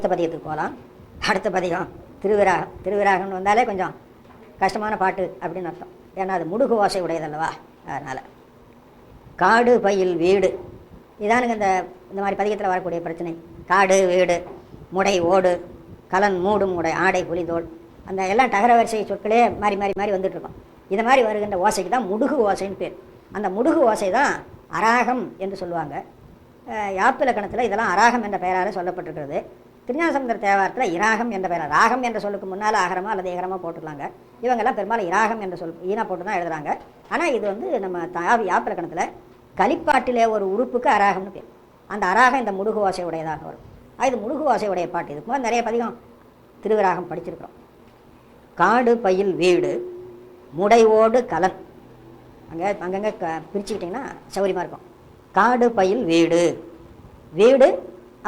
அடுத்த பதிகத்துக்கு போகலாம். அடுத்த பதிகம் திருவிராகம். திருவிராகம்னு வந்தாலே கொஞ்சம் கஷ்டமான பாட்டு அப்படின்னு அர்த்தம். ஏன்னா அது முடுகு ஓசை உடையதல்லவா. அதனால் காடு பயில் வீடு இதானுங்க இந்த மாதிரி பதிகத்தில் வரக்கூடிய பிரச்சனை. காடு வீடு முடை ஓடு கலன் மூடும் உடை ஆடை புலிதோல் அந்த எல்லாம் டகர வரிசை சொற்களே மாறி மாறி மாறி வந்துட்டுருக்கோம். இது மாதிரி வருகின்ற ஓசைக்கு தான் முடுகு ஓசைன்னு பேர். அந்த முடுகு ஓசை தான் அராகம் என்று சொல்லுவாங்க. யாப்பிலக்கணத்தில் இதெல்லாம் அராகம் என்ற பெயரால் சொல்லப்பட்டிருக்கிறது. திருஞானசம்பந்தர் தேவாரத்தில் இராகம் என்ற பெயர். ராகம் என்ற சொல்லுக்கு முன்னால் ஆகரமாக அல்லது ஏகரமாக போட்டுக்கலாங்க. இவங்கெல்லாம் பெரும்பாலும் இராகம் என்ற சொல் ஈனா போட்டு தான் எழுதுகிறாங்க. ஆனால் இது வந்து நம்ம யாப்பிலக்கணத்தில் கலிப்பாட்டிலே ஒரு உறுப்புக்கு அராகம்னு பேர். அந்த அராகம் இந்த முடுகு ஓசை உடையதாக வரும். இது முடுகு ஓசை உடைய பாட்டு. இதுக்கு போது நிறைய பதிகம் திருவிராகம் படிச்சிருக்கிறோம். காடு பயில் வீடு முடைவோடு கலன் அங்கங்கே பிரிச்சுக்கிட்டிங்கன்னா சௌரியமாக இருக்கும். காடு பயில் வீடு வீடு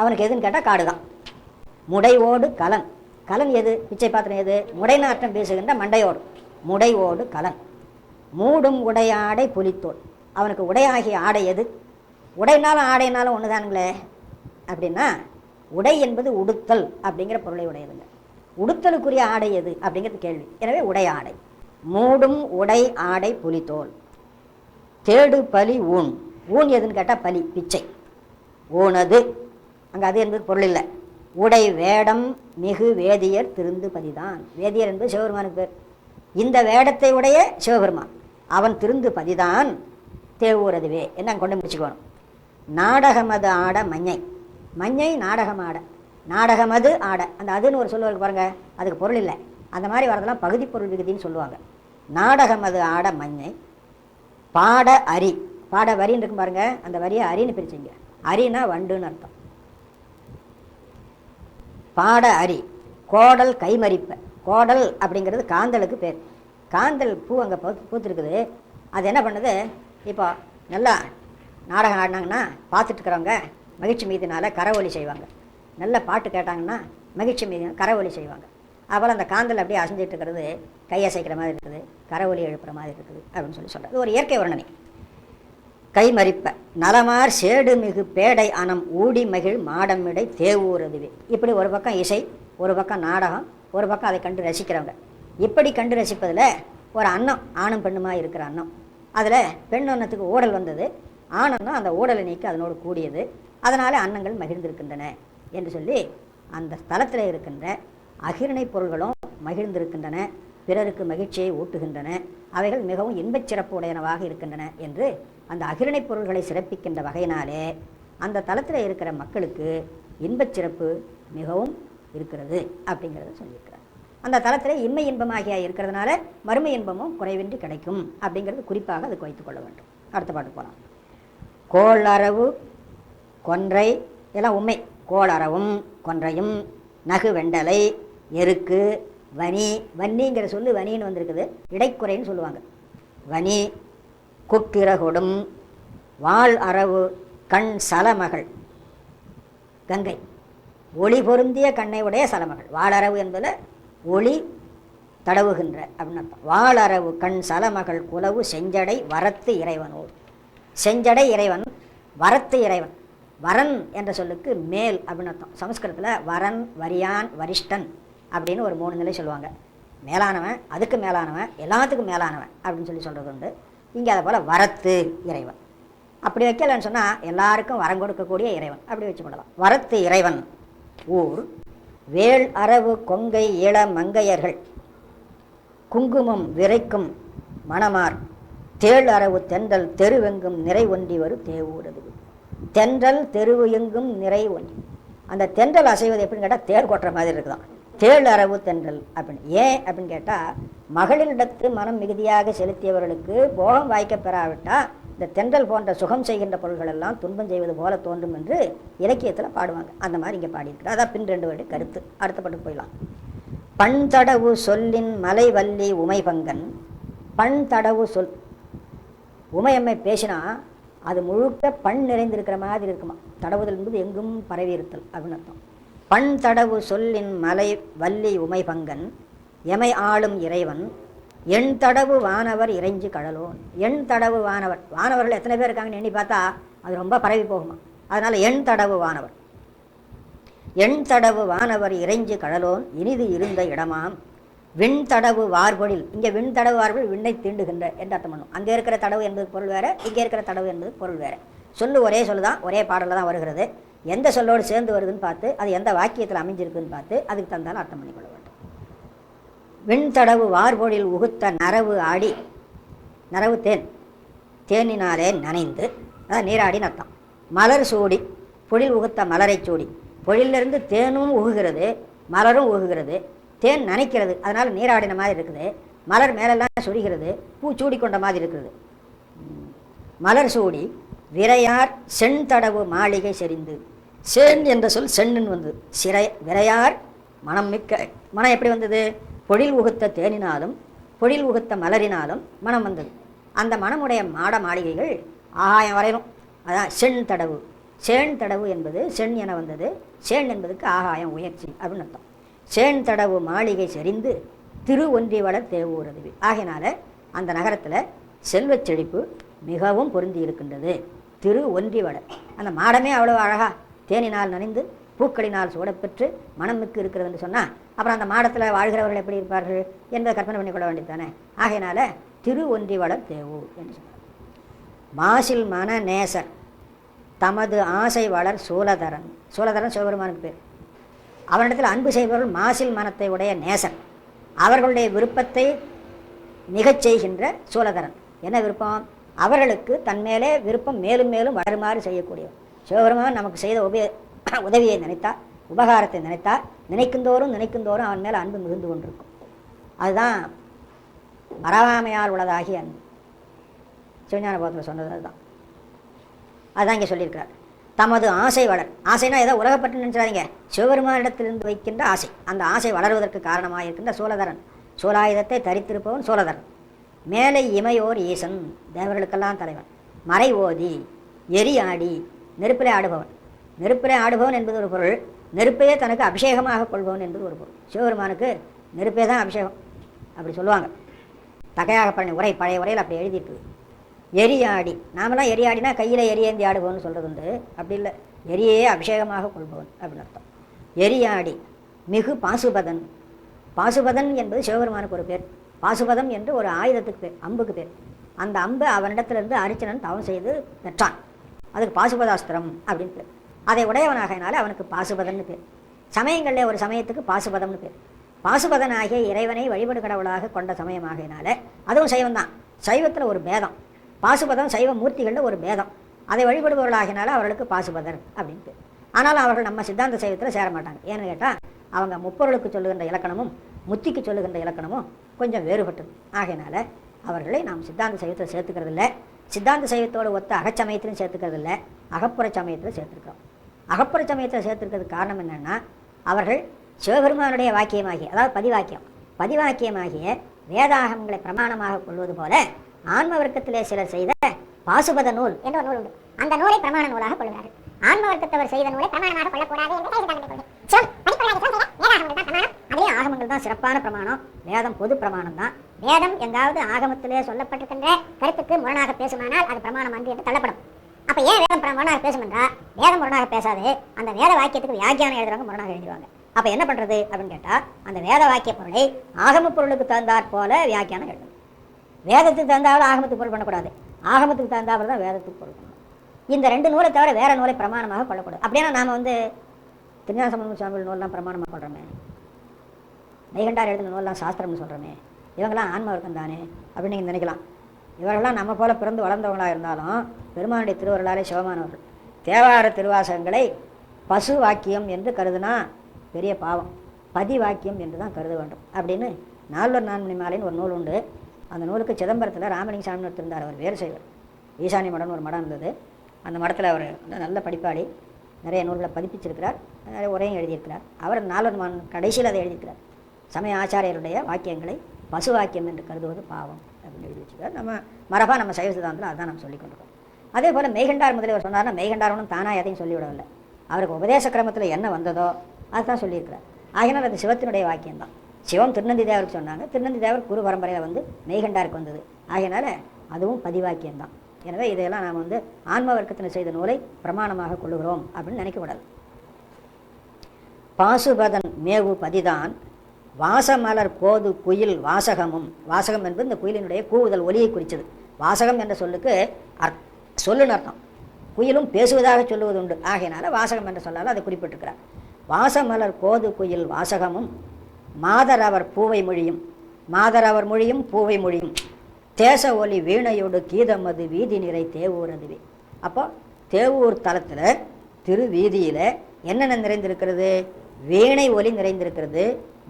அவனுக்கு எதுன்னு கேட்டால் காடு தான். முடைவோடு கலன் கலன் எது? பிச்சை பாத்திரம் எது? முடைநாட்டம் பேசுகின்ற மண்டையோடு முடைவோடு கலன். மூடும் உடையாடை புலித்தோல் அவனுக்கு உடையாகிய ஆடை எது? உடைனாலும் ஆடைனாலும் ஒன்று தானுங்களே. அப்படின்னா உடை என்பது உடுத்தல் அப்படிங்கிற பொருளை உடையதுங்க. உடுத்தலுக்குரிய ஆடை எது அப்படிங்கிறது கேள்வி. எனவே உடை ஆடை. மூடும் உடை ஆடை புலித்தோல். தேடு பலி ஊன் ஊன் எதுன்னு கேட்டால் பலி பிச்சை. ஊனது அங்கே அது என்பது பொருள் இல்லை. உடை வேடம் மிகு வேதியர் திருந்து பதிதான். வேதியர் என்பது சிவபெருமானுக்கு பேர். இந்த வேடத்தை உடைய சிவபெருமான் அவன் திருந்து பதிதான் தேவூரதுவே என்ன கொண்டு முடிச்சுக்கணும். நாடகமது ஆட மஞ்சை மஞ்சை நாடகம் ஆட நாடகமது ஆட அந்த அதுன்னு ஒரு சொல்லுவாருக்கு பாருங்கள். அதுக்கு பொருள் இல்லை. அந்த மாதிரி வரதெல்லாம் பகுதி பொருள் விகுதின்னு சொல்லுவாங்க. நாடகமது ஆட மஞ்சை பாட அரி பாட வரின்னு இருக்கும் பாருங்க. அந்த வரியை அரின்னு பிரிச்சிங்க. அரினா வண்டுன்னு அர்த்தம். பாட அரி கோடல் கைமறிப்ப. கோடல் அப்படிங்கிறது காந்தலுக்கு பேர். காந்தல் பூ அங்கே பூத்துருக்குது. அது என்ன பண்ணுது? இப்போ நல்லா நாடகம் ஆடினாங்கன்னா பார்த்துட்டு இருக்கிறவங்க மகிழ்ச்சி மீதினால கரவொலி செய்வாங்க. நல்ல பாட்டு கேட்டாங்கன்னா மகிழ்ச்சி மீதி கரவொலி செய்வாங்க. அப்போல் அந்த காந்தல் அப்படியே அசைஞ்சிட்டு இருக்கிறது கை அசைக்கிற மாதிரி இருக்குது, கரவொலி எழுப்புற மாதிரி இருக்குது அப்படின்னு சொல்கிறது. இது ஒரு இயற்கை வர்ணனை. கைமறிப்ப நலமார் சேடு மிகு பேடை அனம் ஊடி மகிழ் மாடமிடை தேவூரதுவே. இப்படி ஒரு பக்கம் இசை, ஒரு பக்கம் நாடகம், ஒரு பக்கம் அதை கண்டு ரசிக்கிறவங்க. இப்படி கண்டு ரசிப்பதில் ஒரு அன்னம் ஆணும் பெண்ணுமா இருக்கிற அன்னம். அதில் பெண் அன்னத்துக்கு ஊடல் வந்தது. ஆனன்னா அந்த ஊடலை நீக்கி அதனோடு கூடியது. அதனால் அன்னங்கள் மகிழ்ந்திருக்கின்றன என்று சொல்லி அந்த ஸ்தலத்தில் இருக்கின்ற அகிரணை பொருள்களும் மகிழ்ந்திருக்கின்றன, பிறருக்கு மகிழ்ச்சியை ஊட்டுகின்றன, அவைகள் மிகவும் இன்பச் சிறப்பு உடையனவாக இருக்கின்றன என்று அந்த அகிரணை பொருள்களை சிறப்பிக்கின்ற வகையினாலே அந்த தலத்தில் இருக்கிற மக்களுக்கு இன்பச் சிறப்பு மிகவும் இருக்கிறது அப்படிங்கிறத சொல்லியிருக்கிறார். அந்த தலத்தில் இன்மை இன்பமாகிய இருக்கிறதுனால மறுமை இன்பமும் குறைவின்றி கிடைக்கும் அப்படிங்கிறது குறிப்பாக அதுக்கு வைத்துக் கொள்ள வேண்டும். அடுத்த பாட்டு போகலாம். கோளரவு கொன்றை எல்லாம் உண்மை. கோளரவும் கொன்றையும் நகு வெண்டலை எருக்கு வனி வன்னிங்கிற சொல்லு வனின்னு வந்திருக்குது. இடைக்குறைன்னு சொல்லுவாங்க. வனி குக்கிரகொடும் வாழ் அரவு கண் சலமகள் கங்கை ஒளி பொருந்திய கண்ணை உடைய சலமகள். வாளரவு என்பதில் ஒளி தடவுகின்ற அப்படின்னு அர்த்தம். வாளரவு கண் சலமகள் குலவு செஞ்சடை வரத்து இறைவனோடு. செஞ்சடை இறைவன், வரத்து இறைவன். வரன் என்ற சொல்லுக்கு மேல் அப்படின்னு அர்த்தம். சமஸ்கிருதத்தில் வரன், வரியான், வரிஷ்டன் அப்படின்னு ஒரு 3 நிலை சொல்லுவாங்க. மேலானவன், அதுக்கு மேலானவன், எல்லாத்துக்கும் மேலானவன் அப்படின்னு சொல்லி சொல்கிறது உண்டு. இங்கே அதை போல் வரத்து இறைவன். அப்படி வைக்கலன்னு சொன்னால் எல்லாருக்கும் வரம் கொடுக்கக்கூடிய இறைவன் அப்படி வச்சு கொள்ளலாம். வரத்து இறைவன் ஊர் வேள் அரவு கொங்கை இள மங்கையர்கள் குங்குமம் விரைக்கும் மணமார் தேள் அரவு தென்றல் தெருவெங்கும் நிறை ஒன்றி வரும் தேவூரது. தென்றல் தெருவு எங்கும் நிறை ஒன்றி. அந்த தென்றல் அசைவது எப்படின்னு கேட்டால் தேர் கொட்டுற மாதிரி இருக்குதான். தேள் அரவு தென்றல் அப்படின்னு. ஏன் அப்படின்னு கேட்டால் மகளிரிடத்து மனம் மிகுதியாக செலுத்தியவர்களுக்கு போகம் வாய்க்க பெறாவிட்டால் இந்த தென்றல் போன்ற சுகம் செய்கின்ற பொருள்கள் எல்லாம் துன்பம் செய்வது போல தோன்றும் என்று இலக்கியத்தில் பாடுவாங்க. அந்த மாதிரி இங்கே பாடியிருக்கிறார். அதான் பின் 2 வருட கருத்து. அடுத்த பாட்டு போயிடலாம். பண் தடவு சொல்லின் மலைவல்லி உமைபங்கன். பண் தடவு சொல் உமையம்மை பேசினா அது முழுக்க பண் நிறைந்திருக்கிற மாதிரி இருக்குமா. தடவுதல் என்பது எங்கும் பரவி இருத்தல் அப்படின்னு அர்த்தம். பண் தடவு சொல்லின் மலை வள்ளி உமைபங்கன் எமை ஆளும் இறைவன் எண் தடவு வானவர் இறைஞ்சி கடலோன். எண் தடவு வானவர், வானவர்கள் எத்தனை பேர் இருக்காங்கன்னு எண்ணி பார்த்தா அது ரொம்ப பரவி போகுமா. அதனால் எண் தடவு வானவர். எண் தடவு வானவர் இறைஞ்சு கடலோன் இனிது இருந்த இடமாம் விண்தடவு வார்பொழில். இங்கே விண்தடவு வார்பொழில் விண்ணை தீண்டுகின்ற என்று அர்த்தம் பண்ணும். அங்கே இருக்கிற தடவு என்பது பொருள் வேறு, இங்கே இருக்கிற தடவு என்பது பொருள் வேறு. சொல்லு ஒரே சொல்லு தான், ஒரே பாடலில் தான் வருகிறது. எந்த சொல்லோடு சேர்ந்து வருதுன்னு பார்த்து அது எந்த வாக்கியத்தில் அமைஞ்சிருக்குன்னு பார்த்து அதுக்கு தந்தாலும் அர்த்தம் பண்ணிக்கொள்ள வேண்டும். விண்தடவு வார்பொழில் உகுத்த நரவு ஆடி, நரவு தேன், தேனினாலே நனைந்து, அதான் நீராடின்னு அர்த்தம். மலர் சூடி, பொழில் உகுத்த மலரை சூடி, பொழிலிருந்து தேனும் உகுகிறது மலரும் உகுகிறது, தேன் நனைக்கிறது, அதனால் நீராடின மாதிரி இருக்குது. மலர் மேலெல்லாம் சொரிகிறது, பூ சூடிக்கொண்ட மாதிரி இருக்குது. மலர் சூடி விரையார் செண்தடவு மாளிகை செறிந்து, செண் என்ற சொல் செண்ணுன்னு வந்து விரையார் மனம் மிக்க, மனம் எப்படி வந்தது? பொழில் உகுத்த தேனினாலும் பொழில் உகுத்த மலரினாலும் மனம் வந்தது. அந்த மனமுடைய மாட மாளிகைகள் ஆகாயம் வரையிலும், அதான் செண் தடவு. சேண் தடவு என்பது செண் என வந்தது. சேண் என்பதுக்கு ஆகாயம், உயர்ச்சி அப்படின்னு அர்த்தம். சேண் தடவு மாளிகை செறிந்து திரு ஒன்றி வளர் தேவூரதவி. ஆகையினால அந்த நகரத்தில் செல்வச் செழிப்பு மிகவும் பொருந்தி இருக்கின்றது. திரு ஒன்றி வளர், அந்த மாடமே அவ்வளோ அழகா தேனினால் நனைந்து பூக்களினால் சூடப்பெற்று மனமுக்கு இருக்கிறது என்று சொன்னால் அப்புறம் அந்த மாடத்தில் வாழ்கிறவர்கள் எப்படி இருப்பார்கள் என்பதை கற்பனை பண்ணிக்கொள்ள வேண்டியதானே. ஆகையினால திரு ஒன்றி வளர் தேவூர் என்று சொன்னார். மாசில் மன நேசர் தமது ஆசை வளர் சூலதரன். சூலதரன் சிவபெருமானுக்கு பேர். அவரிடத்தில் அன்பு செய்பவர்கள் மாசில் மனத்தை உடைய நேசன், அவர்களுடைய விருப்பத்தை மிகச் செய்கின்ற சூலதரன். என்ன விருப்பம்? அவர்களுக்கு தன்மேலே விருப்பம் மேலும் மேலும் வளருமாறு செய்யக்கூடியவர். சிவபெருமான் நமக்கு செய்த உதவியை நினைத்தார், உபகாரத்தை நினைத்தார், நினைக்குந்தோறும் அவன் மேலே அன்பு மிகுந்து கொண்டிருக்கும். அதுதான் மறவாமையால் உள்ளதாகி அன்பு. சிவஞான போகத்தில் சொன்னது அதுதான் இங்கே சொல்லியிருக்கிறார். தமது ஆசை வளர். ஆசைனா ஏதோ உலகப்பட்டு நினைச்சாதீங்க, சிவபெருமானிடத்திலிருந்து வைக்கின்ற ஆசை. அந்த ஆசை வளருவதற்கு காரணமாக இருக்கின்ற சூலதரன், சூலாயுதத்தை தரித்திருப்பவன் சூலதரன். மேலை இமையோர் ஈசன், தேவர்களுக்கெல்லாம் தலைவன். மறை ஓதி எரியாடி, நெருப்பிலே ஆடுபவன். நெருப்பிலே ஆடுபவன் என்பது ஒரு பொருள், நெருப்பையே தனக்கு அபிஷேகமாக கொள்பவன் என்பது ஒரு பொருள். சிவபெருமானுக்கு நெருப்பே தான் அபிஷேகம் அப்படி சொல்லுவாங்க. தகையாக பழனி உரை, பழைய உரையில் அப்படி எழுதிட்டு. எரியாடி, நாமெல்லாம் எரியாடினா கையில் எரியேந்தி ஆடுபவன் சொல்கிறது உண்டு. அப்படி இல்லை, எரியையே அபிஷேகமாக கொள்பவன் அப்படின்னு அர்த்தம். எரியாடி மிகு பாசுபதன். பாசுபதன் என்பது சிவபெருமானுக்கு ஒரு பேர். பாசுபதம் என்று ஒரு ஆயுதத்துக்கு பேர், அம்புக்கு பேர். அந்த அம்பு அவனிடத்திலிருந்து அரிச்சனன் தவம் செய்து பெற்றான், அதுக்கு பாசுபதாஸ்திரம் அப்படின்னு பேர். அதை உடையவனாகினால அவனுக்கு பாசுபதன்னு பேர். சமயங்களில் ஒரு சமயத்துக்கு பாசுபதம்னு பேர். பாசுபதன் ஆகிய இறைவனை வழிபடு கடவுளாக கொண்ட சமயமாகினால அதுவும் சைவம்தான். சைவத்தில் ஒரு பேதம், பாசுபதம் சைவ மூர்த்திகளில் ஒரு பேதம். அதை வழிபடுபவர்களாகினால அவர்களுக்கு பாசுபதர் அப்படின்னு பேர். ஆனாலும் அவர்கள் நம்ம சித்தாந்த சைவத்தில் சேர மாட்டாங்க. ஏன்னு கேட்டால் அவங்க முப்பொருளுக்கு சொல்லுகின்ற இலக்கணமும் முத்திக்கு சொல்லுகின்ற இலக்கணமும் கொஞ்சம் வேறுபட்டது. ஆகையினால அவர்களை நாம் சித்தாந்த சைவத்தில் சேர்த்துக்கிறது இல்லை. சித்தாந்த சைவத்தோடு ஒத்த அகச்சமயத்திலும் சேர்த்துக்கிறது இல்லை, அகப்புற சமயத்தில் சேர்த்துருக்கிறோம். அகப்புற சமயத்தில் சேர்த்துருக்கிறதுக்கு காரணம் என்னென்னா, அவர்கள் சிவபெருமானுடைய வாக்கியமாகிய, அதாவது பதிவாக்கியமாகிய வேதாகமங்களை பிரமாணமாக கொள்வது போல ஆன்ம வர்க்கத்திலே சிலர் செய்த பாசுபத நூல் என்ற ஒரு நூல் உண்டு. அந்த நூலை பிரமாண நூலாக கொள்கிறார்கள். ஆன்ம வர்க்கத்தவர் செய்த நூலை பிரமாணமாக கொள்ளக்கூடாது என்று அதே ஆகமங்கள் தான் சிறப்பான பிரமாணம். வேதம் பொது பிரமாணம் தான். வேதம் எங்காவது ஆகமத்திலே சொல்லப்பட்டிருக்கின்ற கருத்துக்கு முரணாக பேசுமானால் அது பிரமாணம் அன்று என்று தள்ளப்படும். அப்போ ஏன் வேதம் முரணாக பேசும் என்றால், வேதம் முரணாக பேசாது, அந்த வேத வாக்கியத்துக்கு வியாக்கியானம் எழுதுறவங்க முரணாக எழுதுவாங்க. அப்போ என்ன பண்ணுறது அப்படின்னு கேட்டால், அந்த வேத வாக்கிய பொருளை ஆகம பொருளுக்கு தகுந்தாற் போல வியாக்கியானம் எழுதணும். வேதத்துக்கு தகுந்தாலும் ஆகமத்துக்கு பொருள் பண்ணக்கூடாது, ஆகமத்துக்கு தகுந்தாவில் தான் வேதத்துக்கு பொருள் பண்ணணும். இந்த ரெண்டு நூலை தவிர வேற நூலை பிரமாணமாக கொள்ளக்கூடாது. அப்படின்னா நாம் திருஞான சம்பந்த சுவாமிகள் நூல்லாம் பிரமாணமாக கொள்கிறோமே, மெய்கண்டார் எழுதின நூல்லாம் சாஸ்திரம்னு சொல்கிறோமே, இவங்களாம் ஆன்ம வர்க்கம் தானே அப்படின்னு நீங்கள் நினைக்கலாம். இவர்கள்லாம் நம்ம போல பிறந்து வளர்ந்தவங்களாக இருந்தாலும் பெருமானுடைய திருவருளாலே சிவமானவர்கள். தேவார திருவாசகங்களை பசு வாக்கியம் என்று கருதுனா பெரிய பாவம், பதி வாக்கியம் என்று தான் கருத வேண்டும் அப்படின்னு நால்வர் நான்மணி மாலைன்னு ஒரு நூல் உண்டு. அந்த நூலுக்கு சிதம்பரத்தில் ராமலிங்க சாமி எடுத்திருந்தார். அவர் வேறு செய்வர். ஈசானி மடம்னு ஒரு மடம் இருந்தது. அந்த மடத்தில் அவர் நல்ல படிப்பாளி, நிறைய நூல்களை பதிப்பிச்சிருக்கிறார், நிறைய உரையும் எழுதியிருக்கிறார். அவர் நால்வர் கடைசியில் அதை எழுதியிருக்கிறார். சமய ஆச்சாரியருடைய வாக்கியங்களை பசு வாக்கியம் என்று கருதுவது பாவம் அப்படின்னு எழுதி வச்சுக்கிறார். நம்ம மரபாக நம்ம சைவ சித்தாந்தத்தில் அதுதான் நம்ம சொல்லிக் கொண்டிருக்கோம். அதே போல் மெய்கண்டார் முதலியவர் சொன்னார்னா, மெய்கண்டாரனும் தானாக எதையும் சொல்லிவிடவில்லை. அவருக்கு உபதேச கிரமத்தில் என்ன வந்ததோ அதுதான் சொல்லியிருக்கிறார். ஆகினால் அது சிவத்தினுடைய வாக்கியம்தான். சிவம் திருநந்தி தேவருக்கு சொன்னாங்க, திருநந்தி தேவர் குரு பரம்பரையில் மெய்கண்டாருக்கு வந்தது. ஆகையினால அதுவும் பதிவாக்கியம்தான். எனவே இதையெல்லாம் நாம் ஆன்ம வர்க்கத்தில் செய்த நூலை பிரமாணமாக கொள்ளுகிறோம் அப்படின்னு நினைக்கக்கூடாது. பாசுபதன் மேவு பதிதான் வாசமலர் கோது குயில் வாசகமும். வாசகம் என்பது இந்த குயிலினுடைய கூவுதல் ஒலியை குறித்தது. வாசகம் என்ற சொல்லுக்கு சொல்லுன்னு அர்த்தம். குயிலும் பேசுவதாக சொல்லுவது உண்டு. ஆகையினால வாசகம் என்ற சொல்லால் அதை குறிப்பிட்டிருக்கிறார். வாசமலர் கோது குயில் வாசகமும் மாதர் அவர் பூவை மொழியும். மாதர் அவர் மொழியும் பூவை மொழியும் தேச ஒலி வீணையோடு கீதமது வீதி நிறை தேவூர் அதுவே. அப்போ தேவூர் தலத்தில் திருவீதியில் என்னென்ன நிறைந்திருக்கிறது? வீணை ஒலி நிறைந்திருக்கிறது,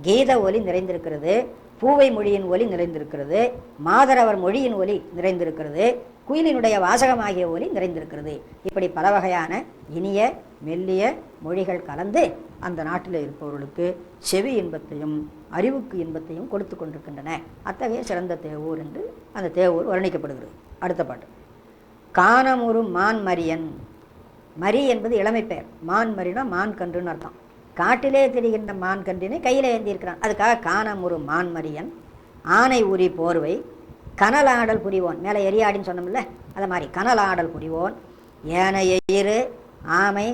கீத ஒலி நிறைந்திருக்கிறது, பூவை மொழியின் ஒலி நிறைந்திருக்கிறது, மாதரவர் மொழியின் ஒலி நிறைந்திருக்கிறது, குயிலினுடைய வாசகமாகிய ஒலி நிறைந்திருக்கிறது. இப்படி பல வகையான இனிய மெல்லிய மொழிகள் கலந்து அந்த நாட்டில் இருப்பவர்களுக்கு செவி இன்பத்தையும் அறிவுக்கு இன்பத்தையும் கொடுத்து கொண்டிருக்கின்றன. அத்தகைய சிறந்த தேவூர் என்று அந்த தேவூர் வர்ணிக்கப்படுகிறது. அடுத்த பாட்டு. காணமுறு மான் மரியன். மரி என்பது இளமை பெயர். மான் மரினா மான் கன்றுன்னு அர்த்தம். காட்டிலே தெரிகின்ற மான் கன்றினை கையில் ஏந்தியிருக்கிறான். அதுக்காக காணமுறு மான் மரியன். ஆனை உரி போர்வை கனலாடல் புரிவோன். மேலே எரியாடின்னு சொன்னோம்ல, அதை மாதிரி கனலாடல் புரிவோன். ஏனைய இரு ஆமை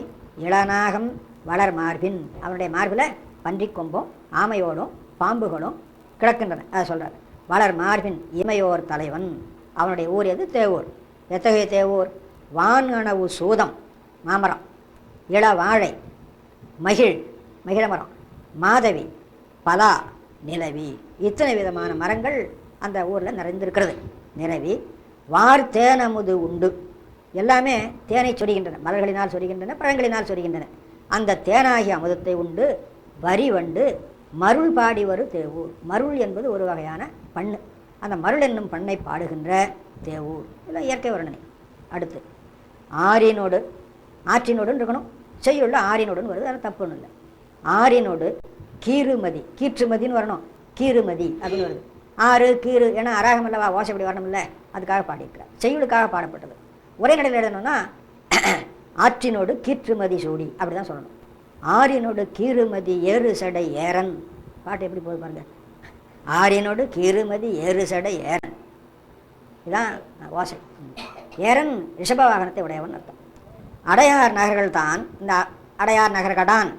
இளநாகம் வளர் மார்பின். அவனுடைய மார்பில் பன்றிக் கொம்பும் ஆமையோடும் பாம்புகளும் கிடக்கின்றன. அதை சொல்கிறார். வளர் மார்பின் இமையோர் தலைவன். அவனுடைய ஊர் எது? தேவூர். எத்தகைய தேவூர்? வான்கனவு சூதம் மாமரம், இள வாழை, மகிழ் மகிழமரம், மாதவி, பலா, நிலவி, இத்தனை விதமான மரங்கள் அந்த ஊரில் நிறைந்திருக்கிறது. நிலவி வார் தேனமுது உண்டு. எல்லாமே தேனை சொரிகின்றன, மலர்களினால் சொரிகின்றன, பழங்களினால் சொரிகின்றன. அந்த தேனாகிய அமுதத்தை உண்டு வரி வண்டு மருள் பாடி வரு தேவூர். மருள் என்பது ஒரு வகையான பண்ணு. அந்த மருள் என்னும் பண்ணை பாடுகின்ற தேவூர். இதெல்லாம் இயற்கை வர்ணனை. அடுத்து ஆறினோடு. ஆற்றினோடுன்னு இருக்கணும். செய்யுள்ள ஆறினோடுன்னு வருது, அது தப்பு ஒன்றும் இல்லை. ஆறினோடு கீறுமதி. கீற்றுமதின்னு வரணும். கீறுமதி அப்படின்னு வருது. ஆறு கீறு ஏன்னா அராகம் இல்லவா, ஓசைப்படி வரணும் இல்லை, அதுக்காக பாடியிருக்கிறார். செய்யுளுக்காக பாடப்பட்டது. ஒரே நடையில் எழுதணும்னா ஆற்றினோடு கீற்றுமதி சூடி அப்படி தான் சொல்லணும். ஆறினோடு கீறுமதி ஏறு சடை ஏரன். பாட்டு எப்படி போகுது பாருங்க. ஆறினோடு கீறுமதி ஏறு சடை ஏரன். இதுதான் ஓசை. ஏரன் ரிஷப வாகனத்தை உடையவன் அர்த்தம். அடையார் நகர்கள் தான். இந்த அடையார் நகர்கடான்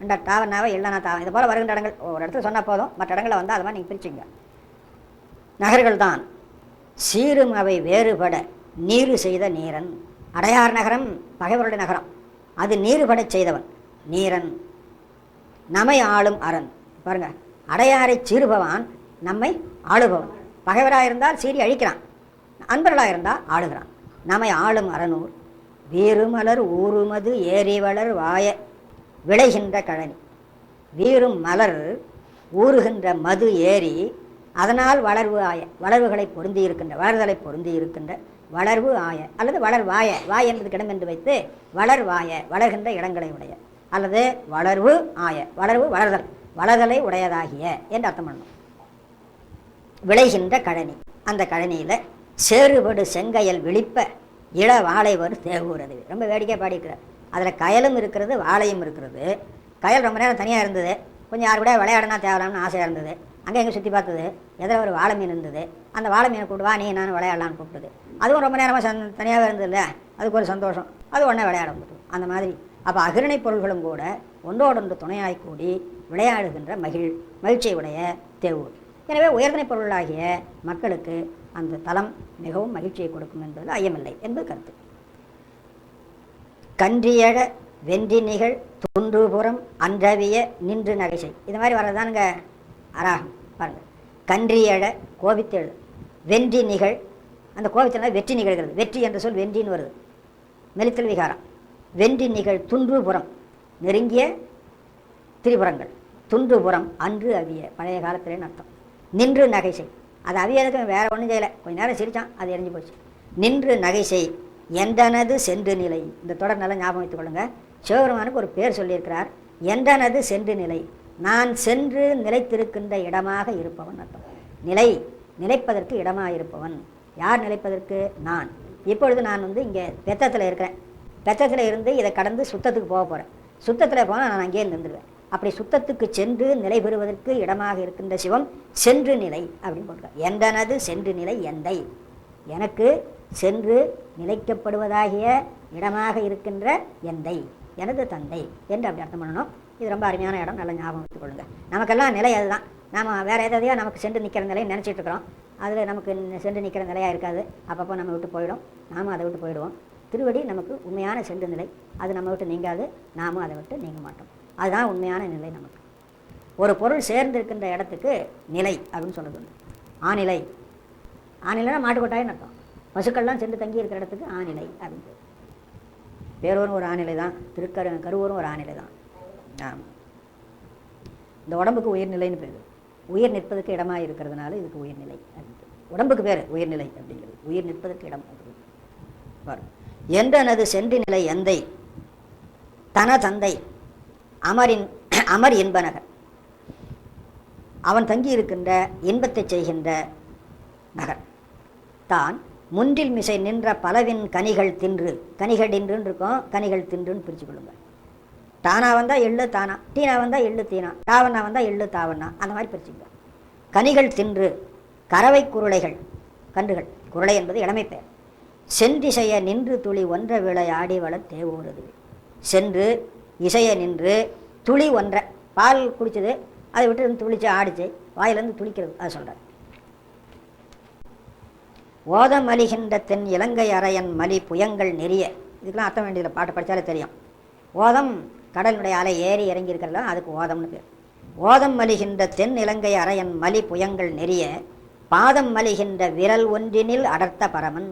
என்ற தாவனாவை இல்லைனா தாவன் இது போல் வருகின்ற இடங்கள் ஒரு இடத்துல சொன்னால் போதும். மற்ற இடங்களில் வந்து அது மாதிரி நீங்கள் பிரிச்சுங்க. நகர்கள் தான் சீரும் அவை வேறுபட நீரு செய்த நீரன். அடையார் நகரம் பகைவருடைய நகரம். அது நீருபட செய்தவன் நீரன். நம்மை ஆளும் அரண். பாருங்க, அடையாரை சீறுபவான், நம்மை ஆளுபவன். பகைவராக இருந்தால் சீறி அழிக்கிறான், அன்பர்களாக இருந்தால் ஆளுகிறான். நம்மை ஆளும் அரணூர் வீறுமலர் ஊறுமது ஏரி வளர் வாய விளைகின்ற கழனி. வீறும் மலர் ஊறுகின்ற மது ஏரி அதனால் வளர்வு ஆய. வளர்வுகளை பொருந்தி இருக்கின்ற, வளர்தலை பொருந்தி இருக்கின்ற வளர்வு ஆய அல்லது வளர் வாய. வாய் என்பது இடம் என்று வைத்து வளர் வாய வளர்கின்ற இடங்களை உடைய அல்லது வளர்வு ஆய. வளர்வு வளர்தல், வளர்தலை உடையதாகிய என்று அர்த்தம் பண்ணணும். விளைகின்ற கழனி. அந்த கழனியில் சேறுபடு செங்கையல் விழிப்ப இள வாழை வரும் தேவூர் அதுவே. ரொம்ப வேடிக்கை பாடிக்கிறார். அதில் கயலும் இருக்கிறது, வாழையும் இருக்கிறது. கயல் ரொம்ப நேரம் தனியாக இருந்தது. கொஞ்சம் யாரு கூட விளையாடினா தேவலாம்னு ஆசையாக இருந்தது. அங்கே எங்கே சுற்றி பார்த்தது, எதில் ஒரு வாழை மீன் இருந்தது. அந்த வாழை மீனை கூப்பிடுவா, நீ நான் விளையாடலான்னு கூப்பிடுது. அதுவும் ரொம்ப நேரமாக தனியாகவே இருந்தது இல்லை, அதுக்கு ஒரு சந்தோஷம். அது உடனே விளையாட முடியும். அந்த மாதிரி அப்போ அகிரணை பொருள்களும் கூட ஒன்றோடொன்று துணையாய் கூடி விளையாடுகின்ற மகிழ்ச்சியை உடைய தேவூர். எனவே உயர்தனை பொருளாகிய மக்களுக்கு அந்த தலம் மிகவும் மகிழ்ச்சியை கொடுக்கும் என்பதில் ஐயமில்லை என்பது கருத்து. கன்றியழ வென்றி நிகழ் துன்றுபுறம் அன்றவிய நின்று நகைசை. இது மாதிரி வர்றதானுங்க அராகம். பாருங்கள், கன்றியழ கோபித்தெழு, வென்றி நிகழ். அந்த கோபித்தெழு வெற்றி நிகழ்கிறது. வெற்றி என்ற சொல் வென்றின்னு வருது, மெலித்தல் விகாரம். வென்றி நிகழ் துன்றுபுறம் நெருங்கிய திரிபுரங்கள். துன்றுபுறம் அன்று அவிய பழைய காலத்திலேன்னு அர்த்தம். நின்று நகைசை, அது அவியதுக்கு வேற ஒன்றும் செய்யலை, கொஞ்ச நேரம் சிரித்தான், அது எரிஞ்சு போச்சு. நின்று நகைசை எந்தனது சென்று நிலை. இந்த தொடர் நல்லா ஞாபகம் வைத்துக் கொள்ளுங்க. சிவபெருமானுக்கு ஒரு பேர் சொல்லியிருக்கிறார், எந்தனது சென்று நிலை. நான் சென்று நிலைத்திருக்கின்ற இடமாக இருப்பவன் அர்த்தம். நிலை, நிலைப்பதற்கு இடமாக இருப்பவன். யார் நிலைப்பதற்கு? நான். இப்பொழுது நான் இங்கே பெத்தத்தில் இருக்கிறேன். பெத்தத்தில் இருந்து இதை கடந்து சுத்தத்துக்கு போக போகிறேன். சுத்தத்தில் போனால் நான் அங்கேயே நின்றுடுவேன். அப்படி சுத்தத்துக்கு சென்று நிலை பெறுவதற்கு இடமாக இருக்கின்ற சிவம் சென்று நிலை அப்படின்னு போட்டிருக்கார். எந்தனது சென்று நிலை எந்தை, எனக்கு சென்று நிலைக்கப்படுவதாகிய இடமாக இருக்கின்ற எந்தை, எனது தந்தை என்று அப்படி அர்த்தம் பண்ணணும். இது ரொம்ப அருமையான இடம், நல்லா ஞாபகம் வச்சுக்கொள்ளுங்க. நமக்கெல்லாம் நிலை அதுதான். நாம் வேறு எதையோ நமக்கு சென்று நிற்கிற நிலையை நினச்சிட்டு இருக்கிறோம். அதில் நமக்கு சென்று நிற்கிற நிலையாக இருக்காது. அப்பப்போ நம்ம விட்டு போயிடும், நாமும் அதை விட்டு போயிடுவோம். திருவடி நமக்கு உண்மையான சென்று நிலை, அது நம்ம விட்டு நீங்காது, நாமும் அதை விட்டு நீங்க மாட்டோம். அதுதான் உண்மையான நிலை. நமக்கு ஒரு பொருள் சேர்ந்திருக்கின்ற இடத்துக்கு நிலை அப்படின்னு சொல்கிறது உண்டு. ஆநிலை, ஆநிலைனா மாட்டுக்கொட்டாயின்னு அர்த்தம். பசுக்கள்லாம் சென்று தங்கி இருக்கிற இடத்துக்கு ஆநிலை அப்படின்னு. பேரூரும் ஒரு ஆநிலை தான், கருவூரும் ஒரு ஆநிலை தான். இந்த உடம்புக்கு உயிர்நிலைன்னு பேர். உயிர் நிற்பதற்கு இடமாக இருக்கிறதுனால இதுக்கு உயிர்நிலை அப்படின்ட்டு. உடம்புக்கு பேர் உயிர்நிலை அப்படிங்கிறது, உயிர் நிற்பதற்கு இடம் பாரு. என்றனது சென்று நிலை எந்தை தன தந்தை அமர் இன்பநகர். அவன் தங்கி இருக்கின்ற இன்பத்தை செய்கின்ற நகர் தான். முன்றில் மிசை நின்ற பலவின் கனிகள் தின்று, கனிகள் தின்றுன்னு இருக்கும், கனிகள் தின்றுன்னு பிரித்து கொள்ளுங்க. தானா வந்தால் எள்ளு தானா, டீனா வந்தால் எள்ளு தீனா, தாவண்ணா வந்தால் எள்ளு தாவண்ணா, அந்த மாதிரி பிரிச்சுங்க. கனிகள் தின்று கறவை குருளைகள், கன்றுகள், குருளை என்பது இளமை பெயர். சென்றிசைய நின்று துளி ஒன்ற விளை ஆடி வள தேவோடுது. சென்று இசைய நின்று துளி ஒன்ற, பால் குடிச்சது அதை விட்டு துளிச்சு ஆடிச்சு, வாயிலேருந்து துளிக்கிறது, அதை சொல்கிறார். ஓதம் அலிகின்ற தென் இலங்கை அரையன் மலி புயங்கள் நெறிய. இதுக்கெல்லாம் அர்த்தம் வேண்டியதில்லை, பாட்டை படித்தாலே தெரியும். ஓதம் கடலினுடைய அலை ஏறி இறங்கி இருக்கிறதா, அதுக்கு ஓதம்னு பேர். ஓதம் மலிகின்ற தென் இலங்கை அரையன் மலி புயங்கள் நெறிய பாதம் மலிகின்ற விரல் ஒன்றினில் அடர்த்த பரமன்.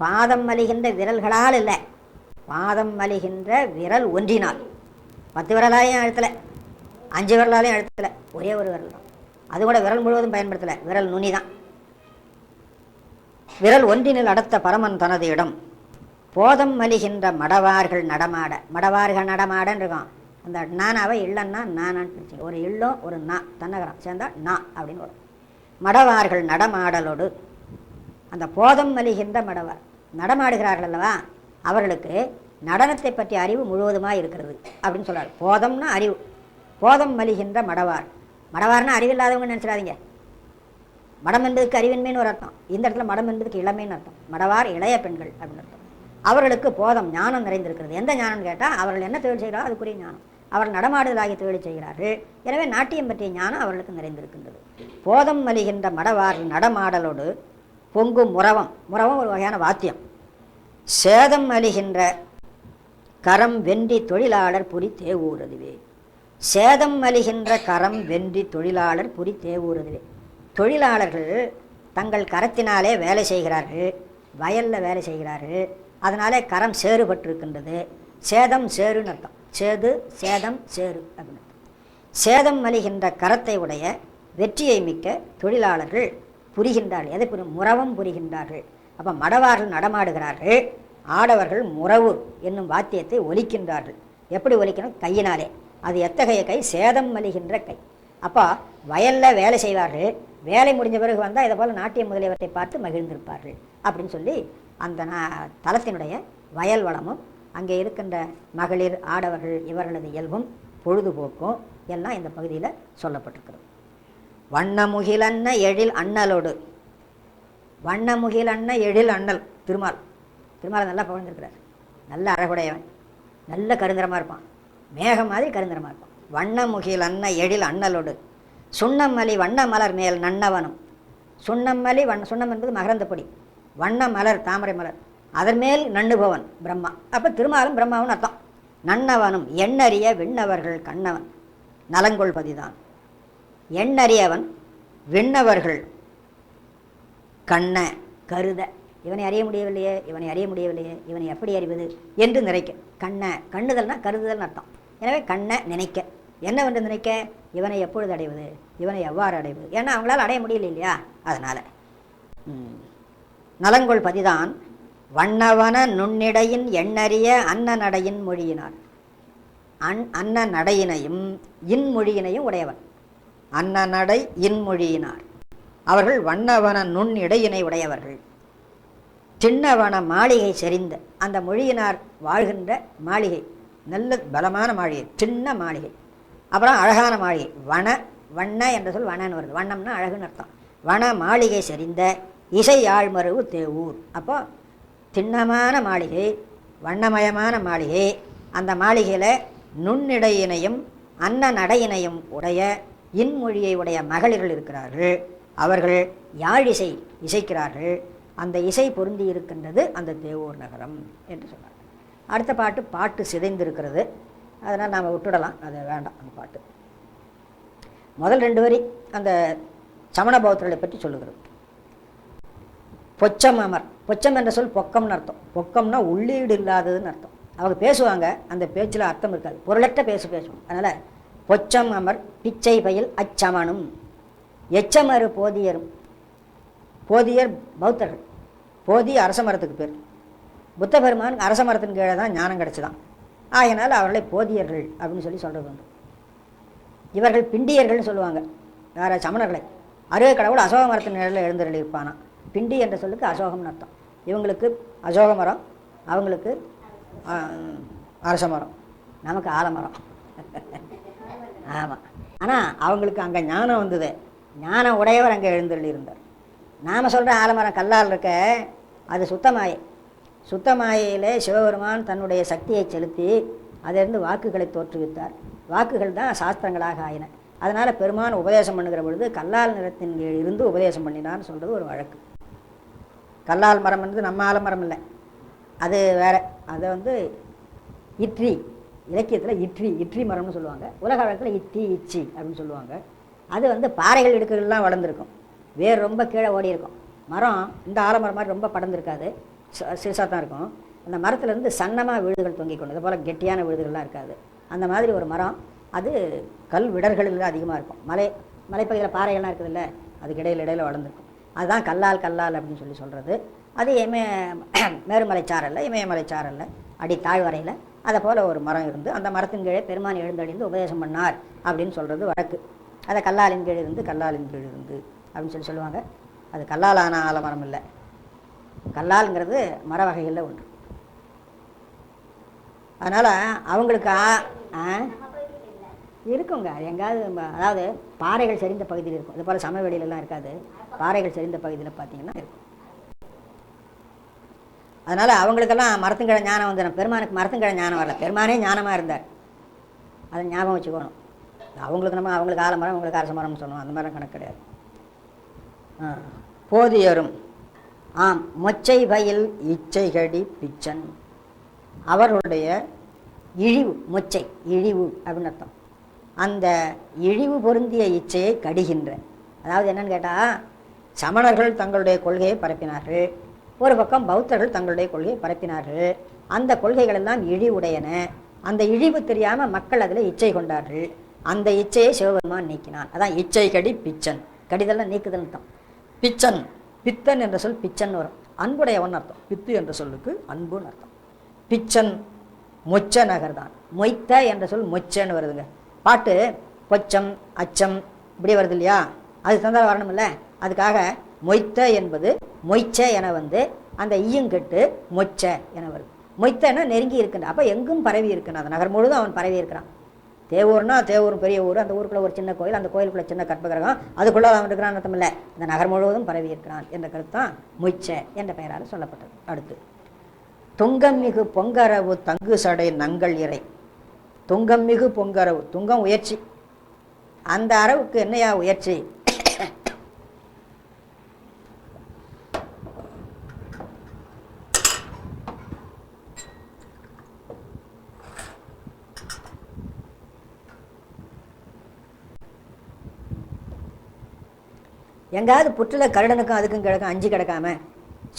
பாதம் மலிகின்ற விரல்களால் இல்லை, பாதம் மலிகின்ற விரல் ஒன்றினால். 10 விரலாலையும் அழுத்தலை, 5 விரலாலையும் அழுத்தலை, ஒரே ஒரு விரல் தான். அது கூட விரல் முழுவதும் பயன்படுத்தலை, விரல் நுனி தான். விரல் ஒன்றினில் அடர்த்த பரமன் தனது இடம். போதம் மலிகின்ற மடவார்கள் நடமாட. மடவார்கள் நடமாடன்னு இருக்கும். அந்த நானாவை இல்லைன்னா நானான்னு பிரிச்சு, ஒரு இல்லம் ஒரு நா தன்னகரம் சேர்ந்தா நா அப்படின்னு வரும். மடவார்கள் நடமாடலோடு. அந்த போதம் மலிகின்ற மடவார் நடமாடுகிறார்கள் அல்லவா, அவர்களுக்கு நடனத்தை பற்றிய அறிவு முழுவதுமாக இருக்கிறது அப்படின்னு சொல்கிறார். போதம்னா அறிவு, போதம் மலிகின்ற மடவார். மடவார்னா அறிவில்லாதவங்க நினச்சிடாதீங்க. மடம் என்பதுக்கு அறிவின்மைன்னு ஒரு அர்த்தம், இந்த இடத்துல மடம் என்பதுக்கு இளமைன்னு அர்த்தம். மடவார் இளைய பெண்கள் அப்படின்னு அர்த்தம். அவர்களுக்கு போதம் ஞானம் நிறைந்திருக்கிறது. எந்த ஞானம்னு கேட்டால், அவர்கள் என்ன தொழில் செய்கிறாரோ அதுக்குரிய ஞானம். அவர்கள் நடமாடுதலாகி தொழில் செய்கிறார்கள். எனவே நாட்டியம் பற்றிய ஞானம் அவர்களுக்கு நிறைந்திருக்கின்றது. போதம் மலிகின்ற மடவார் நடமாடலோடு பொங்கும் முறவம். முறவம் ஒரு வகையான வாத்தியம். சேதம் அலிகின்ற கரம் வென்றி தொழிலாளர் புரி தேவூரதுவே. சேதம் அலிகின்ற கரம் வென்றி தொழிலாளர் புரி தேவூரதுவே. தொழிலாளர்கள் தங்கள் கரத்தினாலே வேலை செய்கிறார்கள், வயலில் வேலை செய்கிறார்கள். அதனாலே கரம் சேறுபட்டிருக்கின்றது. சேதம் சேருன்னு அர்த்தம். சேது சேதம் சேரு அப்படின்னு. சேதம் மலிகின்ற கரத்தை உடைய வெற்றியை மிக்க தொழிலாளர்கள் புரிகின்றார்கள். எதை முறவம் புரிகின்றார்கள். அப்போ மடவார்கள் நடமாடுகிறார்கள், ஆடவர்கள் முறவு என்னும் வாத்தியத்தை ஒலிக்கின்றார்கள். எப்படி ஒலிக்கணும்? கையினாலே. அது எத்தகைய கை? சேதம் மலிகின்ற கை. அப்போ வயலில் வேலை செய்வார்கள், வேலை முடிஞ்ச பிறகு வந்தால் இதை போல் நாட்டியம் முதலியவற்றை பார்த்து மகிழ்ந்திருப்பார்கள் அப்படின்னு சொல்லி அந்த தலத்தினுடைய வயல் வளமும் அங்கே இருக்கின்ற மகளிர் ஆடவர்கள் இவர்களது இயல்பும் பொழுதுபோக்கும் எல்லாம் இந்த பகுதியில் சொல்லப்பட்டிருக்கிறது. வண்ணமுகிலன்ன எழில் அண்ணலோடு. வண்ணமுகிலன்ன எழில் அண்ணல் திருமால். திருமால் நல்லா புகழ்ந்திருக்கிறார். நல்ல அழகுடையவன், நல்ல கருந்தரமாக இருப்பான், மேகம் மாதிரி கருந்தரமாக இருப்பான். வண்ணமுகிலன்ன எழில் அண்ணலோடு சுண்ணம்மலி வண்ண மலர் மேல் நன்னவனும். சுண்ணம்மலி சுண்ணம் என்பது மகரந்தப்பொடி, வண்ண மலர் தாமரை மலர், அதன் மேல் நண்ணுபவன் பிரம்மா. அப்போ திருமாலும் பிரம்மாவும் அர்த்தம். நன்னவனும் எண்ணறிய விண்ணவர்கள் கண்ணவன் நலங்கொள் பதிதான். எண்ணறியவன் விண்ணவர்கள் கண்ண கருத. இவனை அறிய முடியவில்லையே, இவனை அறிய முடியவில்லையே, இவனை எப்படி அறிவது என்று நினைக்க. கண்ண கண்ணுதல்னா கருதுதல்னு அர்த்தம். எனவே கண்ணை நினைக்க. என்னவென்று நினைக்க? இவனை எப்பொழுது அடைவது, இவனை எவ்வாறு அடைவது, ஏன்னா அவங்களால் அடைய முடியல இல்லையா, அதனால். நலங்கொள் பதிதான் வண்ணவன நுண்ணிடையின் எண்ணறிய அன்ன நடையின் மொழியினார். அன்ன நடையினையும் இன்மொழியினையும் உடையவன். அன்ன நடை இன்மொழியினார். அவர்கள் வண்ணவன நுண் இடையினை உடையவர்கள். திண்ணவன மாளிகை செறிந்த, அந்த மொழியினார் வாழ்கின்ற மாளிகை நல்ல பலமான மாளிகை, சின்ன மாளிகை. அப்புறம் அழகான மாளிகை. வண்ண என்ற சொல் வண்ணன்னு வருது. வண்ணம்னா அழகுன்னு அர்த்தம். வன மாளிகை செறிந்த இசை யாழ்மருவு தேவூர். அப்போ திண்ணமான மாளிகை, வண்ணமயமான மாளிகை. அந்த மாளிகையில் நுண்ணிடையினையும் அன்ன நடையினையும் உடைய இன்மொழியை உடைய மகளிர்கள் இருக்கிறார்கள். அவர்கள் யாழிசை இசைக்கிறார்கள். அந்த இசை பொருந்தி இருக்கின்றது அந்த தேவூர் நகரம் என்று சொன்னார். அடுத்த பாட்டு சிதைந்திருக்கிறது, அதனால் நாம் விட்டுடலாம், அது வேண்டாம். அந்த பாட்டு முதல் 2 வரி அந்த சமண பௌத்தர்களை பற்றி சொல்லுகிறது. பொச்சம் அமர், பொச்சம் என்ற சொல் பொக்கம்னு அர்த்தம். பொக்கம்னா உள்ளீடு இல்லாததுன்னு அர்த்தம். அவங்க பேசுவாங்க, அந்த பேச்சில் அர்த்தம் இருக்காது, பொருளற்ற பேசுவோம். அதனால் பொச்சம் அமர் பிச்சை பயில் அச்சமனும் எச்சமறு போதியரும். போதியர் பௌத்தர்கள், போதி அரச மரத்துக்கு பேர். புத்த பெருமான் அரச மரத்தின் கீழே தான் ஞானம் கிடச்சிதான், ஆகையினால் அவர்களை போதியர்கள் அப்படின்னு சொல்கிறது உண்டு. இவர்கள் பிண்டியர்கள்னு சொல்லுவாங்க வேறு சமணர்களை. அருக கடவுள் அசோக மரத்தின் நிழலில் எழுந்தருளி இருப்பானா. பிண்டி என்ற சொல்லுக்கு அசோகம்னு அர்த்தம். இவங்களுக்கு அசோக மரம், அவங்களுக்கு அரச மரம், நமக்கு ஆலமரம். ஆமாம், ஆனால் அவங்களுக்கு அங்கே ஞானம் வந்தது, ஞானம் உடையவர் அங்கே எழுந்தருளி இருந்தார். நாம் சொல்கிற ஆலமரம் கல்லால் இருக்க அது சுத்தமாயை. சுத்தமாயிலே சிவபெருமான் தன்னுடைய சக்தியை செலுத்தி அதிலிருந்து வாக்குகளை தோற்றுவித்தார். வாக்குகள் தான் சாஸ்திரங்களாக ஆயின. அதனால் பெருமான் உபதேசம் பண்ணுகிற பொழுது கல்லால் நிறத்தின் கீழ் இருந்து உபதேசம் பண்ணினான்னு சொல்கிறது ஒரு வழக்கு. கல்லால் மரம் வந்து நம்ம ஆலமரம் இல்லை, அது வேற. அதை இட்ரி இலக்கியத்தில் இட்ரி மரம்னு சொல்லுவாங்க. உலக வழக்கில் இச்சி அப்படின்னு சொல்லுவாங்க. அது பாறைகள் இடுக்குகள்லாம் வளர்ந்துருக்கும், வேர் ரொம்ப கீழே ஓடி இருக்கும். மரம் இந்த ஆலமரம் மாதிரி ரொம்ப படர்ந்துருக்காது, சிறுசாக தான் இருக்கும். அந்த மரத்துலேருந்து சன்னமாக விழுதுகள் தொங்கிக் கொண்டு, அது போல் கெட்டியான விழுதுகள்லாம் இருக்காது. அந்த மாதிரி ஒரு மரம், அது கல் விடர்களில் அதிகமாக இருக்கும். மலைப்பகுதியில் பாறைகள்லாம் இருக்குதுல்ல, அதுக்கு இடையில் வளர்ந்துருக்கும். அதுதான் கல்லால் அப்படின்னு சொல்கிறது. அது மேருமலைச்சாரல்ல, இமயமலைச்சாரல்ல, அடி தாழ்வரையில் அதை போல் ஒரு மரம் இருந்து அந்த மரத்தின் கீழே பெருமான் எழுந்தடிந்து உபதேசம் பண்ணார் அப்படின்னு சொல்கிறது வழக்கு. அதை கல்லாலின் கீழ் இருந்து அப்படின்னு சொல்லுவாங்க. அது கல்லாலான ஆலமரம் இல்லை, கல்லால்ங்கிறது மர வகைகளில் ஒன்று. அதனால் அவங்களுக்கு இருக்குங்க எங்காவது, அதாவது பாறைகள் சரிந்த பகுதியில் இருக்கும். இது போல் சமவெளியிலலாம் இருக்காது, பாறைகள் சரிந்த பகுதியில் பார்த்தீங்கன்னா இருக்கும். அதனால் அவங்களுக்கெல்லாம் மரத்துங்கிழ ஞானம் வந்து, பெருமானுக்கு மரத்துங்கிழ ஞானம் வரல, பெருமானே ஞானமாக இருந்தார். அதை ஞாபகம் வச்சுக்கணும். அவங்களுக்கு அவங்களுக்கு ஆலமரம், அவங்களுக்கு அரச மரம்னு சொல்லணும், அந்த மாதிரி கணக்கு கிடையாது. போதியரும் மொச்சை பயில் இச்சைகடி பிச்சன், அவர்களுடைய இழிவு, மொச்சை இழிவு அப்படின்னு அர்த்தம். அந்த இழிவு பொருந்திய இச்சையை கடிகின்ற, அதாவது என்னன்னு கேட்டால், சமணர்கள் தங்களுடைய கொள்கையை பரப்பினார்கள், ஒரு பக்கம் பௌத்தர்கள் தங்களுடைய கொள்கையை பரப்பினார்கள். அந்த கொள்கைகள் எல்லாம் இழிவுடையன. அந்த இழிவு தெரியாமல் மக்கள் அதில் இச்சை கொண்டார்கள். அந்த இச்சையை சிவபெருமான் நீக்கினான். அதான் இச்சை கடி பிச்சன், கடிதெல்லாம் நீக்குதல் அர்த்தம். பிச்சன், பித்தன் என்ற சொல் பிச்சன் வரும், அன்புடையவன் அர்த்தம். பித்து என்ற சொல்லுக்கு அன்புன்னு அர்த்தம். பிச்சன் மொச்ச நகர் தான். மொய்த்த என்ற சொல் மொச்சன்னு வருதுங்க. பாட்டு பொச்சம் அச்சம் இப்படி வருது இல்லையா, அது தந்தால் வரணும் இல்லை. அதுக்காக மொய்த்த என்பது மொய்ச்ச என அந்த ஈயங்கெட்டு மொச்ச என வருது. மொய்த்தன்னா நெருங்கி இருக்குன்னு, அப்போ எங்கும் பரவி இருக்குன்னு, அந்த நகர் முழுதும் அவன் பரவி இருக்கிறான். தேவூர்னா தேவூர் பெரிய ஊர், அந்த ஊருக்குள்ளே ஒரு சின்ன கோயில், அந்த கோயிலுக்குள்ளே சின்ன கற்பகிரகம், அதுக்குள்ளே அவன் இருக்கிறான் அர்த்தம் இல்லை, இந்த நகர் முழுவதும் பரவி இருக்கிறான் என்ற கருத்து தான் மொய்ச்ச என்ற பெயரால் சொல்லப்பட்டது. அடுத்து துங்கம் மிகு பொங்கரவு தங்கு சடை நங்கள் இறை. துங்கம் மிகு பொங்கரவு, துங்கம் உயர்ச்சி, அந்த அரவுக்கு என்னையா உயர்ச்சி? எங்காவது புற்றில் கருடனுக்கும் அதுக்கும் கிழக்கும் அஞ்சு கிடக்காம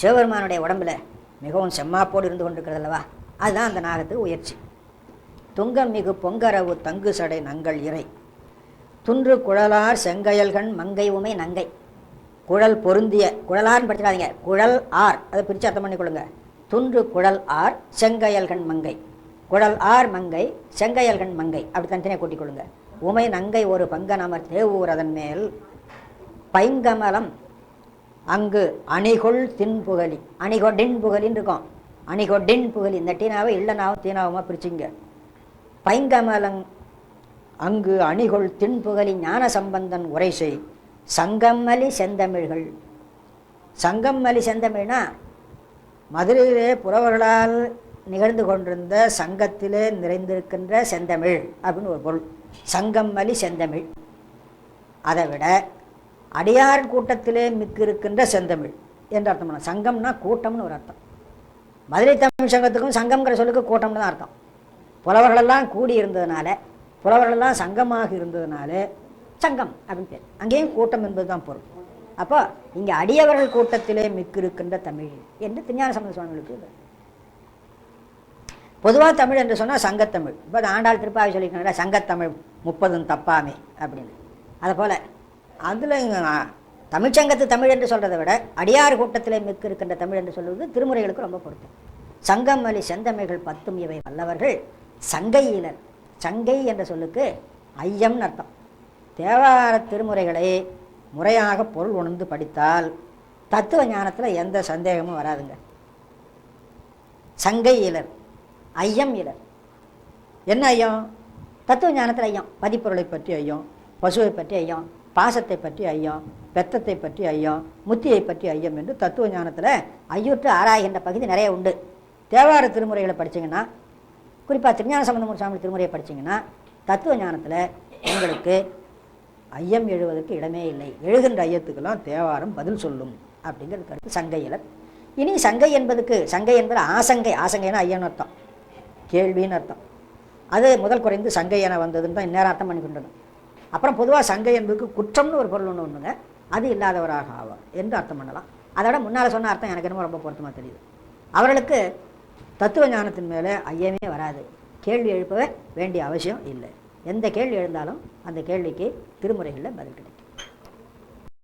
சிவபெருமானுடைய உடம்புல மிகவும் செம்மாப்போடு இருந்து கொண்டிருக்கிறது அல்லவா, அதுதான் அந்த நாகத்துக்கு உயர்ச்சி. துங்கம் மிகு பொங்கரவு தங்கு சடை நங்கள் இறை. துன்று குழலார் செங்கயல்கண் மங்கை உமை நங்கை. குழல் பொருந்திய, குழலார்னு படிச்சிடாதீங்க, குழல் ஆர், அதை பிரித்து அர்த்தம் பண்ணிக்கொள்ளுங்க. துன்று குழல் ஆர் செங்கயல்கண் மங்கை. குழல் ஆர் மங்கை, செங்கயல்கண் மங்கை, அப்படி தனித்தனியாக கூட்டிக் கொள்ளுங்க. உமை நங்கை ஒரு பங்கனமர் தேவூர் அதன் மேல் பைங்கமலம் அங்கு அணிகொள் தின்புகலி. அணிகொடின் புகலின்னு இருக்கும், அணிகொடின் புகலி. இந்த டீனாவை இல்லைனாவும் தீனாவுமா பிரிச்சுங்க. பைங்கமலம் அங்கு அணிகொள் தின்புகலி ஞான சம்பந்தன் உரை செய் சங்கம்மலி செந்தமிழ்கள். சங்கம்மலி செந்தமிழ்னா மதுரையிலே புறவர்களால் நிகழ்ந்து கொண்டிருந்த சங்கத்திலே நிறைந்திருக்கின்ற செந்தமிழ் அப்படின்னு ஒரு பொருள். சங்கம் வலி செந்தமிழ். அதை விட அடியார் கூட்டத்திலே மிக்கு இருக்கின்ற செந்தமிழ் என்று அர்த்தம் பண்ணலாம். சங்கம்னா கூட்டம்னு ஒரு அர்த்தம். மதுரை தமிழ் சங்கத்துக்கும் சங்கம்ங்கிற சொல்லுக்கு கூட்டம்னு தான் அர்த்தம். புலவர்களெல்லாம் கூடி இருந்ததுனால, புலவர்களெல்லாம் சங்கமாக இருந்ததுனால சங்கம் அப்படின்னு பேர். அங்கேயும் கூட்டம் என்பது தான் பொருள். அப்போ இங்கே அடியவர்கள் கூட்டத்திலே மிக்கு இருக்கின்ற தமிழ் என்று திருஞான சம்பந்த சுவாமிகளுக்கு. பொதுவாக தமிழ் என்று சொன்னால் சங்கத்தமிழ். இப்போ ஆண்டாள் திருப்பாவை சொல்லியிருக்காங்க சங்கத்தமிழ் 30 தப்பாமே அப்படின்னு. அதை போல் அதில் தமிழ்ச்சங்கத்து தமிழ் என்று சொல்கிறத விட அடியார் கூட்டத்திலே மிக்கு இருக்கின்ற தமிழ் என்று சொல்வது திருமுறைகளுக்கு ரொம்ப பொருத்தம். சங்கம் வலி செந்தமிழ்கள் 10 இவை வல்லவர்கள் சங்கையிலர். சங்கை என்ற சொல்லுக்கு ஐயம்னு அர்த்தம். தேவார திருமுறைகளை முறையாக பொருள் உணர்ந்து படித்தால் தத்துவ ஞானத்தில் எந்த சந்தேகமும் வராதுங்க. சங்கை இலர், ஐயம் இலர். என்ன ஐயம்? தத்துவ ஞானத்தில் ஐயம். பதிப்பொருளை பற்றி ஐயம், பசுவை பற்றி ஐயம், பாசத்தை பற்றி ஐயம், பெத்தத்தை பற்றி ஐயம், முத்தியை பற்றி ஐயம் என்று தத்துவ ஞானத்தில் ஐயுற்று ஆராய்கின்ற பகுதி நிறைய உண்டு. தேவார திருமுறைகளை படித்தீங்கன்னா, குறிப்பாக திருஞான சம்பந்த சுவாமி திருமுறையை படித்தீங்கன்னா தத்துவ ஞானத்தில் உங்களுக்கு ஐயம் எழுவதற்கு இடமே இல்லை. எழுகின்ற ஐயத்துக்கெல்லாம் தேவாரம் பதில் சொல்லும் அப்படிங்கிறது கருத்து சங்கையிலர். இனி சங்கை என்பதுக்கு, சங்கை என்பது ஆசங்கை. ஆசங்கைன்னா ஐயன்னு அர்த்தம், கேள்வின்னு அர்த்தம். அது முதல் குறைந்து சங்கை என வந்ததுன்னு தான் இந்நேரம் அர்த்தம் பண்ணிக்கொண்டது. அப்புறம் பொதுவாக சங்கை என்பதுக்கு குற்றம்னு ஒரு பொருள் ஒன்றுங்க, அது இல்லாதவராக ஆவார் என்று அர்த்தம் பண்ணலாம். அதோட முன்னால் சொன்ன அர்த்தம் எனக்கு என்னமோ ரொம்ப பொருத்தமாக தெரியுது. அவர்களுக்கு தத்துவ ஞானத்தின் மேலே ஐயமே வராது. கேள்வி எழுப்பவே வேண்டிய அவசியம் இல்லை. எந்த கேள்வி எழுந்தாலும் அந்த கேள்விக்கு திருமுறைகளில் பதில் கிடைக்கும்.